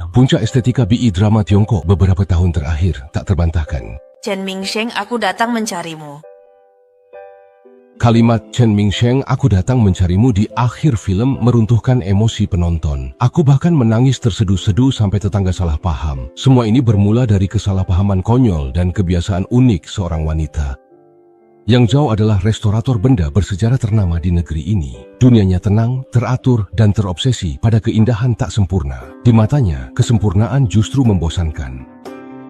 Puncak estetika BI drama Tiongkok beberapa tahun terakhir tak terbantahkan. Chen Mingsheng, aku datang mencarimu. Kalimat Chen Mingsheng, aku datang mencarimu di akhir film meruntuhkan emosi penonton. Aku bahkan menangis terseduh-seduh sampai tetangga salah paham. Semua ini bermula dari kesalahpahaman konyol dan kebiasaan unik seorang wanita. Yang Zhao adalah restorator benda bersejarah ternama di negeri ini. Dunianya tenang, teratur, dan terobsesi pada keindahan tak sempurna. Di matanya, kesempurnaan justru membosankan.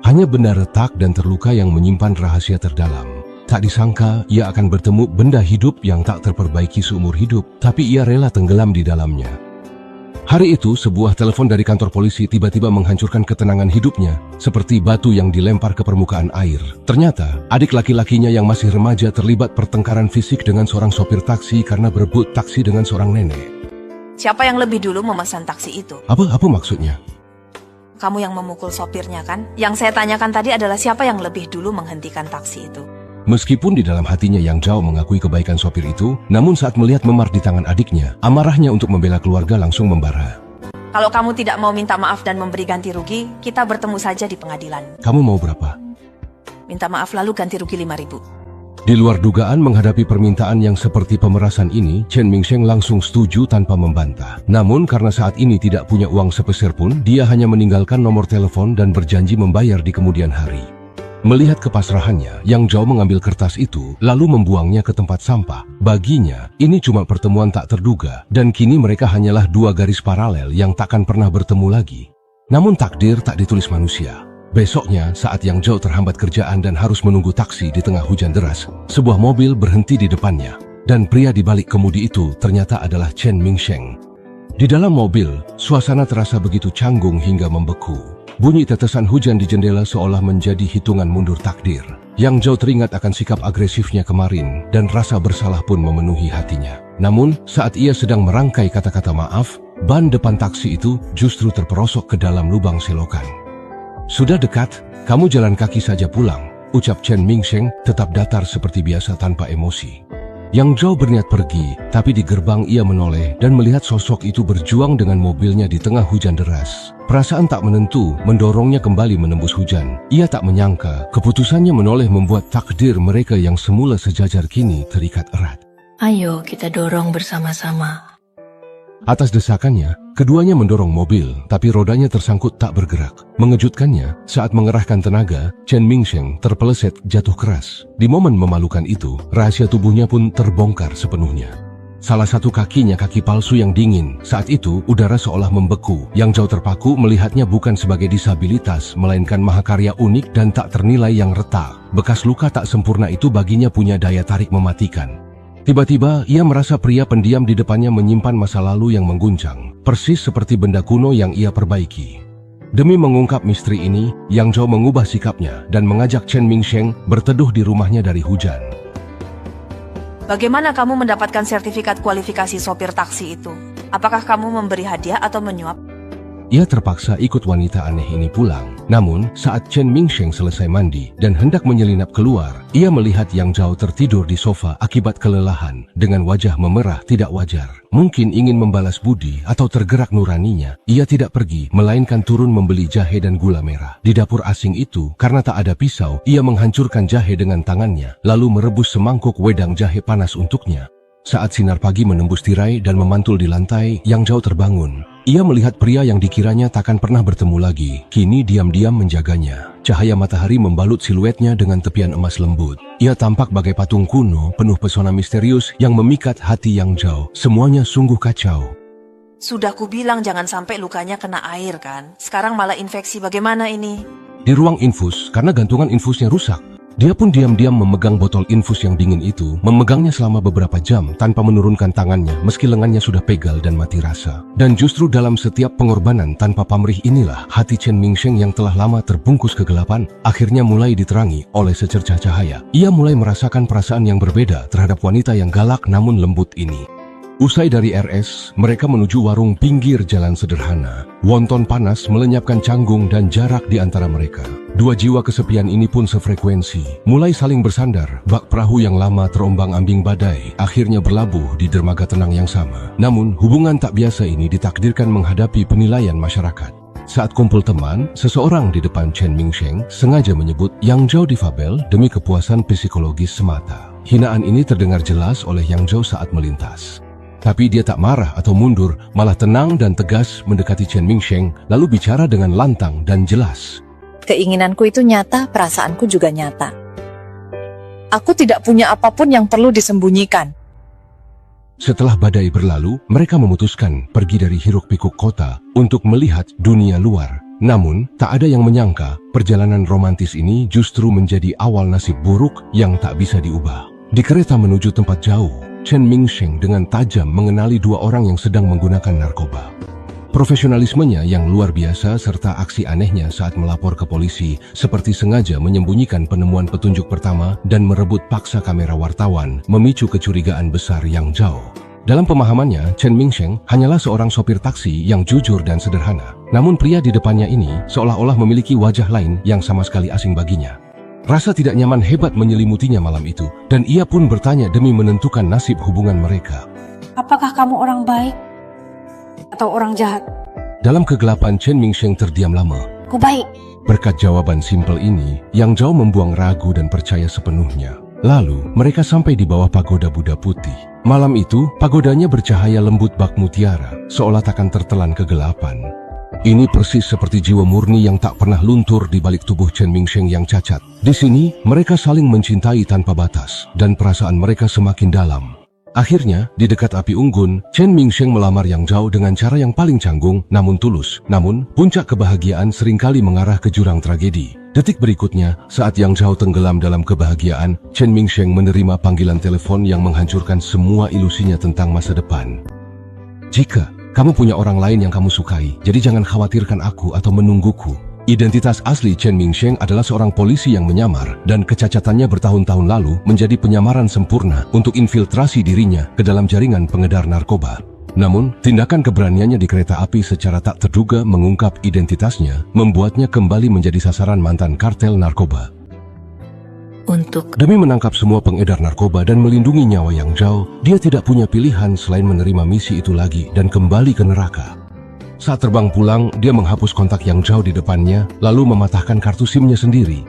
Hanya benda retak dan terluka yang menyimpan rahasia terdalam. Tak disangka, ia akan bertemu benda hidup yang tak terperbaiki seumur hidup, tapi ia rela tenggelam di dalamnya. Hari itu, sebuah telepon dari kantor polisi tiba-tiba menghancurkan ketenangan hidupnya, seperti batu yang dilempar ke permukaan air. Ternyata, adik laki-lakinya yang masih remaja terlibat pertengkaran fisik dengan seorang sopir taksi karena berebut taksi dengan seorang nenek. Siapa yang lebih dulu memesan taksi itu? Apa maksudnya? Kamu yang memukul sopirnya kan? Yang saya tanyakan tadi adalah siapa yang lebih dulu menghentikan taksi itu? Meskipun di dalam hatinya Yang Zhao mengakui kebaikan sopir itu, namun saat melihat memar di tangan adiknya, amarahnya untuk membela keluarga langsung membara. Kalau kamu tidak mau minta maaf dan memberi ganti rugi, kita bertemu saja di pengadilan. Kamu mau berapa? Minta maaf lalu ganti rugi 5.000. Di luar dugaan menghadapi permintaan yang seperti pemerasan ini, Chen Mingsheng langsung setuju tanpa membantah. Namun karena saat ini tidak punya uang sepeser pun, dia hanya meninggalkan nomor telepon dan berjanji membayar di kemudian hari. Melihat kepasrahannya, Yang Zhao mengambil kertas itu, lalu membuangnya ke tempat sampah. Baginya, ini cuma pertemuan tak terduga, dan kini mereka hanyalah dua garis paralel yang takkan pernah bertemu lagi. Namun takdir tak ditulis manusia. Besoknya, saat Yang Zhao terhambat kerjaan dan harus menunggu taksi di tengah hujan deras, sebuah mobil berhenti di depannya, dan pria di balik kemudi itu ternyata adalah Chen Mingsheng. Di dalam mobil, suasana terasa begitu canggung hingga membeku. Bunyi tetesan hujan di jendela seolah menjadi hitungan mundur takdir. Yang Zhao teringat akan sikap agresifnya kemarin dan rasa bersalah pun memenuhi hatinya. Namun, saat ia sedang merangkai kata-kata maaf, ban depan taksi itu justru terperosok ke dalam lubang selokan. Sudah dekat, kamu jalan kaki saja pulang, ucap Chen Mingsheng tetap datar seperti biasa tanpa emosi. Yang Zhao berniat pergi, tapi di gerbang ia menoleh dan melihat sosok itu berjuang dengan mobilnya di tengah hujan deras. Perasaan tak menentu mendorongnya kembali menembus hujan. Ia tak menyangka keputusannya menoleh membuat takdir mereka yang semula sejajar kini terikat erat. Ayo kita dorong bersama-sama. Atas desakannya, keduanya mendorong mobil, tapi rodanya tersangkut tak bergerak. Mengejutkannya, saat mengerahkan tenaga, Chen Mingsheng terpeleset jatuh keras. Di momen memalukan itu, rahasia tubuhnya pun terbongkar sepenuhnya. Salah satu kakinya kaki palsu yang dingin. Saat itu, udara seolah membeku. Yang Zhao terpaku melihatnya bukan sebagai disabilitas, melainkan mahakarya unik dan tak ternilai yang retak. Bekas luka tak sempurna itu baginya punya daya tarik mematikan. Tiba-tiba, ia merasa pria pendiam di depannya menyimpan masa lalu yang mengguncang, persis seperti benda kuno yang ia perbaiki. Demi mengungkap misteri ini, Yang Zhao mengubah sikapnya dan mengajak Chen Mingsheng berteduh di rumahnya dari hujan. Bagaimana kamu mendapatkan sertifikat kualifikasi sopir taksi itu? Apakah kamu memberi hadiah atau menyuap? Ia terpaksa ikut wanita aneh ini pulang. Namun, saat Chen Mingsheng selesai mandi dan hendak menyelinap keluar, ia melihat Yang Zhao tertidur di sofa akibat kelelahan dengan wajah memerah tidak wajar. Mungkin ingin membalas budi atau tergerak nuraninya, ia tidak pergi, melainkan turun membeli jahe dan gula merah. Di dapur asing itu, karena tak ada pisau, ia menghancurkan jahe dengan tangannya, lalu merebus semangkuk wedang jahe panas untuknya. Saat sinar pagi menembus tirai dan memantul di lantai, Yang Zhao terbangun. Ia melihat pria yang dikiranya takkan pernah bertemu lagi, kini diam-diam menjaganya. Cahaya matahari membalut siluetnya dengan tepian emas lembut. Ia tampak bagai patung kuno, penuh pesona misterius yang memikat hati Yang Zhao. Semuanya sungguh kacau. Sudah kubilang jangan sampai lukanya kena air kan? Sekarang malah infeksi, bagaimana ini? Di ruang infus, karena gantungan infusnya rusak, dia pun diam-diam memegang botol infus yang dingin itu, memegangnya selama beberapa jam tanpa menurunkan tangannya meski lengannya sudah pegal dan mati rasa. Dan justru dalam setiap pengorbanan tanpa pamrih inilah hati Chen Mingsheng yang telah lama terbungkus kegelapan, akhirnya mulai diterangi oleh secercah cahaya. Ia mulai merasakan perasaan yang berbeda terhadap wanita yang galak namun lembut ini. Usai dari RS, mereka menuju warung pinggir jalan sederhana. Wonton panas melenyapkan canggung dan jarak di antara mereka. Dua jiwa kesepian ini pun sefrekuensi. Mulai saling bersandar, bak perahu yang lama terombang-ambing badai, akhirnya berlabuh di dermaga tenang yang sama. Namun, hubungan tak biasa ini ditakdirkan menghadapi penilaian masyarakat. Saat kumpul teman, seseorang di depan Chen Mingsheng sengaja menyebut Yang Zhao difabel demi kepuasan psikologis semata. Hinaan ini terdengar jelas oleh Yang Zhao saat melintas. Tapi dia tak marah atau mundur, malah tenang dan tegas mendekati Chen Mingsheng, lalu bicara dengan lantang dan jelas. Keinginanku itu nyata, perasaanku juga nyata. Aku tidak punya apapun yang perlu disembunyikan. Setelah badai berlalu, mereka memutuskan pergi dari hiruk-pikuk kota untuk melihat dunia luar. Namun, tak ada yang menyangka perjalanan romantis ini justru menjadi awal nasib buruk yang tak bisa diubah. Di kereta menuju tempat jauh, Chen Mingsheng dengan tajam mengenali dua orang yang sedang menggunakan narkoba. Profesionalismenya yang luar biasa serta aksi anehnya saat melapor ke polisi seperti sengaja menyembunyikan penemuan petunjuk pertama dan merebut paksa kamera wartawan memicu kecurigaan besar Yang Zhao. Dalam pemahamannya, Chen Mingsheng hanyalah seorang sopir taksi yang jujur dan sederhana. Namun pria di depannya ini seolah-olah memiliki wajah lain yang sama sekali asing baginya. Rasa tidak nyaman hebat menyelimutinya malam itu dan ia pun bertanya demi menentukan nasib hubungan mereka. Apakah kamu orang baik atau orang jahat? Dalam kegelapan, Chen Mingsheng terdiam lama. Ku baik. Berkat jawaban simpel ini, Yang Zhao membuang ragu dan percaya sepenuhnya. Lalu, mereka sampai di bawah pagoda Buddha putih. Malam itu, pagodanya bercahaya lembut bak mutiara, seolah takkan tertelan kegelapan. Ini persis seperti jiwa murni yang tak pernah luntur di balik tubuh Chen Mingsheng yang cacat. Di sini, mereka saling mencintai tanpa batas, dan perasaan mereka semakin dalam. Akhirnya, di dekat api unggun, Chen Mingsheng melamar Yang Zhao dengan cara yang paling canggung namun tulus. Namun, puncak kebahagiaan seringkali mengarah ke jurang tragedi. Detik berikutnya, saat Yang Zhao tenggelam dalam kebahagiaan, Chen Mingsheng menerima panggilan telepon yang menghancurkan semua ilusinya tentang masa depan. Jika kamu punya orang lain yang kamu sukai, jadi jangan khawatirkan aku atau menungguku. Identitas asli Chen Mingsheng adalah seorang polisi yang menyamar dan kecacatannya bertahun-tahun lalu menjadi penyamaran sempurna untuk infiltrasi dirinya ke dalam jaringan pengedar narkoba. Namun, tindakan keberaniannya di kereta api secara tak terduga mengungkap identitasnya, membuatnya kembali menjadi sasaran mantan kartel narkoba. Demi menangkap semua pengedar narkoba dan melindungi nyawa Yang Zhao, dia tidak punya pilihan selain menerima misi itu lagi dan kembali ke neraka. Saat terbang pulang, dia menghapus kontak Yang Zhao di depannya, lalu mematahkan kartu SIM-nya sendiri.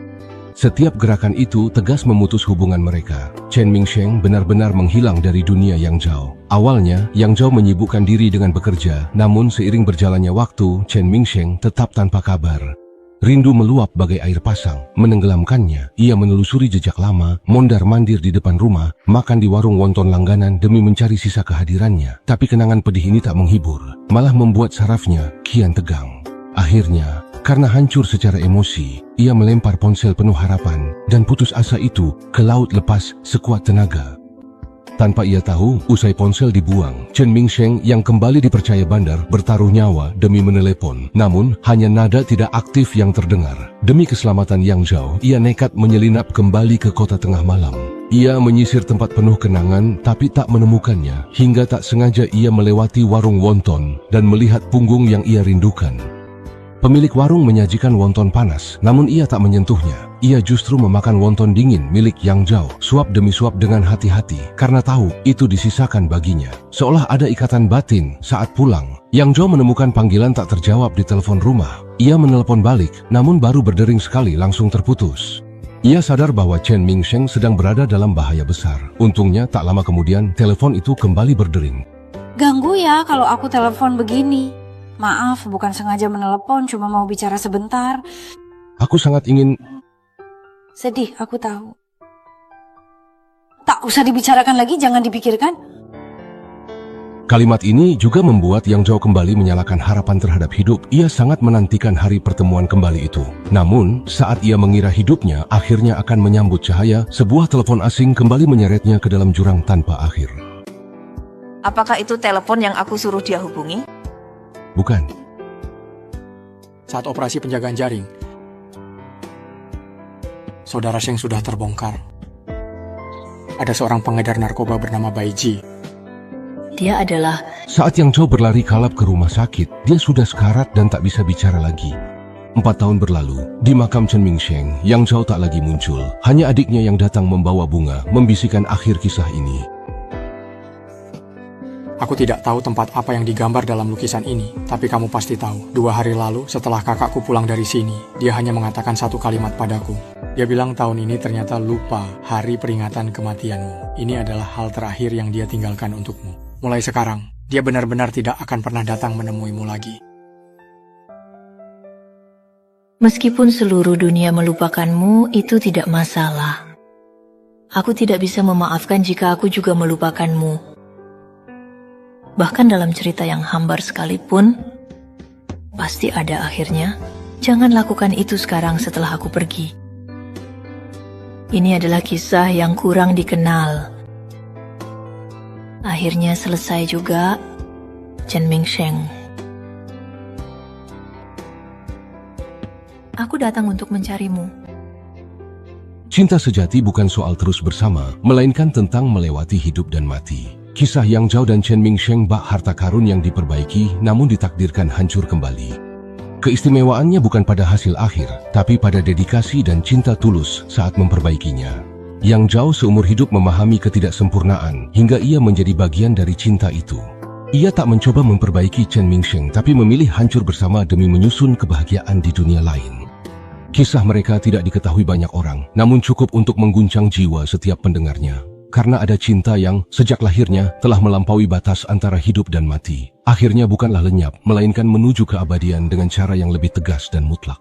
Setiap gerakan itu tegas memutus hubungan mereka. Chen Mingsheng benar-benar menghilang dari dunia Yang Zhao. Awalnya, Yang Zhao menyibukkan diri dengan bekerja, namun seiring berjalannya waktu, Chen Mingsheng tetap tanpa kabar. Rindu meluap bagai air pasang, menenggelamkannya. Ia menelusuri jejak lama, mondar-mandir di depan rumah, makan di warung wonton langganan demi mencari sisa kehadirannya. Tapi kenangan pedih ini tak menghibur, malah membuat sarafnya kian tegang. Akhirnya, karena hancur secara emosi, ia melempar ponsel penuh harapan dan putus asa itu ke laut lepas sekuat tenaga. Tanpa ia tahu, usai ponsel dibuang, Chen Mingsheng yang kembali dipercaya bandar bertaruh nyawa demi menelepon. Namun, hanya nada tidak aktif yang terdengar. Demi keselamatan Yang Zhao, ia nekat menyelinap kembali ke kota tengah malam. Ia menyisir tempat penuh kenangan tapi tak menemukannya, hingga tak sengaja ia melewati warung wonton dan melihat punggung yang ia rindukan. Pemilik warung menyajikan wonton panas, namun ia tak menyentuhnya. Ia justru memakan wonton dingin milik Yang Zhao, suap demi suap dengan hati-hati, karena tahu itu disisakan baginya. Seolah ada ikatan batin saat pulang, Yang Zhao menemukan panggilan tak terjawab di telepon rumah. Ia menelepon balik, namun baru berdering sekali langsung terputus. Ia sadar bahwa Chen Mingsheng sedang berada dalam bahaya besar. Untungnya tak lama kemudian, telepon itu kembali berdering. Ganggu ya kalau aku telepon begini. Maaf, bukan sengaja menelepon, cuma mau bicara sebentar. Aku sangat ingin... Sedih, aku tahu. Tak usah dibicarakan lagi, jangan dipikirkan. Kalimat ini juga membuat Yang Zhao kembali menyalakan harapan terhadap hidup. Ia sangat menantikan hari pertemuan kembali itu. Namun, saat ia mengira hidupnya akhirnya akan menyambut cahaya, sebuah telepon asing kembali menyeretnya ke dalam jurang tanpa akhir. Apakah itu telepon yang aku suruh dia hubungi? Bukan. Saat operasi penjagaan jaring, saudara Sheng sudah terbongkar. Ada seorang pengedar narkoba bernama Bai Ji. Dia adalah... Saat Yang Zhao berlari kalap ke rumah sakit, dia sudah sekarat dan tak bisa bicara lagi. 4 tahun berlalu, di makam Chen Mingsheng, Yang Zhao tak lagi muncul. Hanya adiknya yang datang membawa bunga, membisikkan akhir kisah ini. Aku tidak tahu tempat apa yang digambar dalam lukisan ini, tapi kamu pasti tahu. 2 hari lalu, setelah kakakku pulang dari sini, dia hanya mengatakan satu kalimat padaku. Dia bilang tahun ini ternyata lupa hari peringatan kematianmu. Ini adalah hal terakhir yang dia tinggalkan untukmu. Mulai sekarang, dia benar-benar tidak akan pernah datang menemuimu lagi. Meskipun seluruh dunia melupakanmu, itu tidak masalah. Aku tidak bisa memaafkan jika aku juga melupakanmu. Bahkan dalam cerita yang hambar sekalipun, pasti ada akhirnya. Jangan lakukan itu sekarang setelah aku pergi. Ini adalah kisah yang kurang dikenal. Akhirnya selesai juga, Chen Mingsheng. Aku datang untuk mencarimu. Cinta sejati bukan soal terus bersama, melainkan tentang melewati hidup dan mati. Kisah Yang Zhao dan Chen Mingsheng bak harta karun yang diperbaiki namun ditakdirkan hancur kembali. Keistimewaannya bukan pada hasil akhir, tapi pada dedikasi dan cinta tulus saat memperbaikinya. Yang Zhao seumur hidup memahami ketidaksempurnaan hingga ia menjadi bagian dari cinta itu. Ia tak mencoba memperbaiki Chen Mingsheng tapi memilih hancur bersama demi menyusun kebahagiaan di dunia lain. Kisah mereka tidak diketahui banyak orang, namun cukup untuk mengguncang jiwa setiap pendengarnya. Karena ada cinta yang, sejak lahirnya, telah melampaui batas antara hidup dan mati. Akhirnya bukanlah lenyap, melainkan menuju keabadian dengan cara yang lebih tegas dan mutlak.